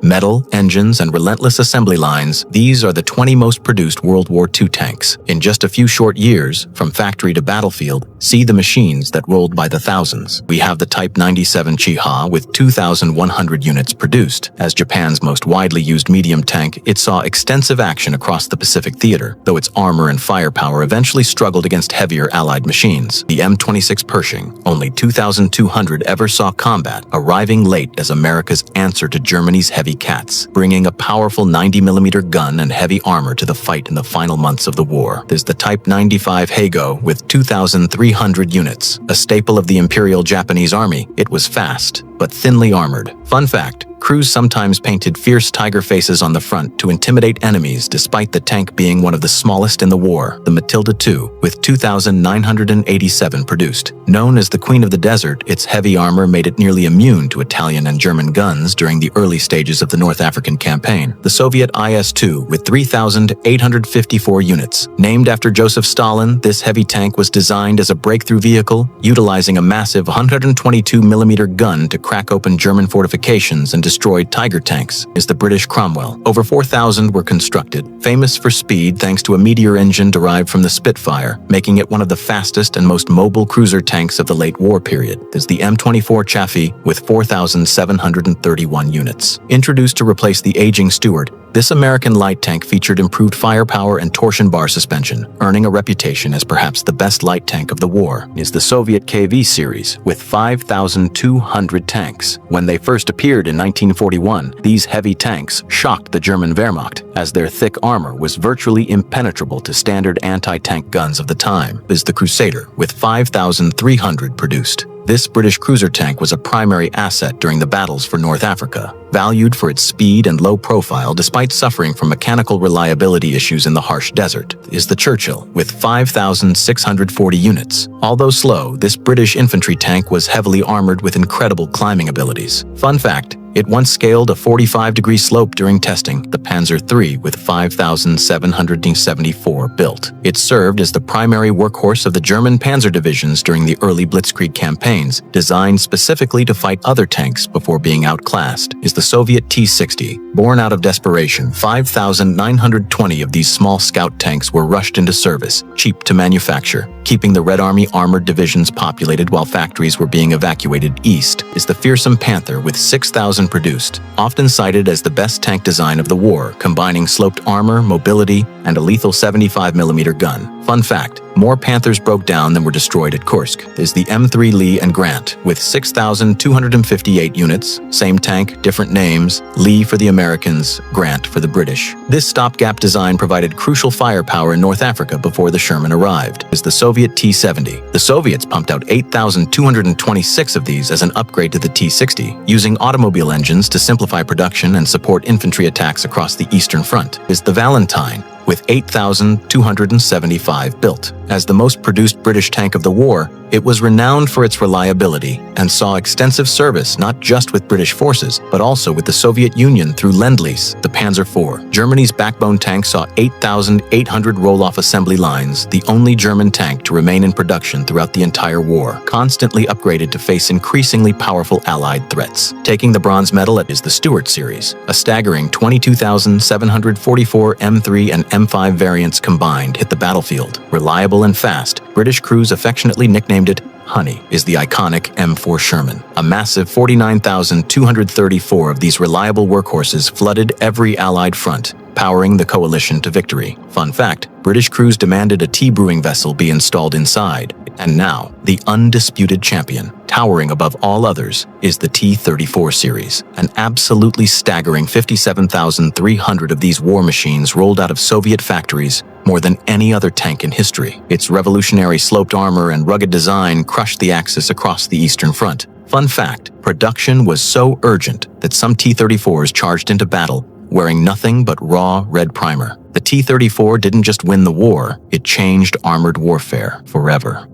Metal, engines, and relentless assembly lines, these are the 20 most produced World War II tanks. In just a few short years, from factory to battlefield, see the machines that rolled by the thousands. We have the Type 97 Chiha with 2,100 units produced. As Japan's most widely used medium tank, it saw extensive action across the Pacific theater, though its armor and firepower eventually struggled against heavier Allied machines. The M26 Pershing, only 2,200 ever saw combat, arriving late as America's answer to Germany's heavy cats, bringing a powerful 90mm gun and heavy armor to the fight in the final months of the war. There's the Type 95 Heigo with 2,300 units. A staple of the Imperial Japanese Army, it was fast, but thinly armored. Fun fact, crews sometimes painted fierce tiger faces on the front to intimidate enemies despite the tank being one of the smallest in the war, the Matilda II, with 2,987 produced. Known as the Queen of the Desert, its heavy armor made it nearly immune to Italian and German guns during the early stages of the North African campaign. The Soviet IS-2 with 3,854 units. Named after Joseph Stalin, this heavy tank was designed as a breakthrough vehicle, utilizing a massive 122mm gun to crack open German fortifications and destroyed Tiger tanks. Is the British Cromwell. Over 4,000 were constructed, famous for speed thanks to a Meteor engine derived from the Spitfire, making it one of the fastest and most mobile cruiser tanks of the late war period. There's the M24 Chaffee with 4,731 units. Introduced to replace the aging Stuart, this American light tank featured improved firepower and torsion bar suspension, earning a reputation as perhaps the best light tank of the war. Is the Soviet KV series with 5,200 tanks. When they first appeared in 1941, these heavy tanks shocked the German Wehrmacht, as their thick armor was virtually impenetrable to standard anti-tank guns of the time. Is the Crusader with 5,300 produced. This British cruiser tank was a primary asset during the battles for North Africa, valued for its speed and low profile despite suffering from mechanical reliability issues in the harsh desert. Is the Churchill with 5,640 units. Although slow, this British infantry tank was heavily armored with incredible climbing abilities. Fun fact, it once scaled a 45-degree slope during testing, the Panzer III with 5,774 built. It served as the primary workhorse of the German panzer divisions during the early Blitzkrieg campaigns, designed specifically to fight other tanks before being outclassed. Is the Soviet T-60. Born out of desperation, 5,920 of these small scout tanks were rushed into service, cheap to manufacture, keeping the Red Army armored divisions populated while factories were being evacuated east. Is the fearsome Panther with 6,000 produced, often cited as the best tank design of the war, combining sloped armor, mobility, and a lethal 75mm gun. Fun fact, more Panthers broke down than were destroyed at Kursk. Is the M3 Lee and Grant with 6,258 units, same tank, different names, Lee for the Americans, Grant for the British. This stopgap design provided crucial firepower in North Africa before the Sherman arrived. Is the Soviet T-70. The Soviets pumped out 8,226 of these as an upgrade to the T-60, using automobile engines to simplify production and support infantry attacks across the Eastern Front. Is the Valentine with 8,275 built. As the most produced British tank of the war, it was renowned for its reliability and saw extensive service not just with British forces, but also with the Soviet Union through Lend-Lease. The Panzer IV. Germany's backbone tank saw 8,800 roll-off assembly lines, the only German tank to remain in production throughout the entire war, constantly upgraded to face increasingly powerful Allied threats. Taking the bronze medal is the Stuart series. A staggering 22,744 M3 and M5 variants combined hit the battlefield. Reliable and fast, British crews affectionately nicknamed it Honey. Is the iconic M4 Sherman. A massive 49,234 of these reliable workhorses flooded every Allied front, powering the coalition to victory. Fun fact, British crews demanded a tea brewing vessel be installed inside. And now, the undisputed champion, towering above all others, is the T-34 series. An absolutely staggering 57,300 of these war machines rolled out of Soviet factories, more than any other tank in history. Its revolutionary sloped armor and rugged design crushed the Axis across the Eastern Front. Fun fact, production was so urgent that some T-34s charged into battle wearing nothing but raw red primer. The T-34 didn't just win the war, it changed armored warfare forever.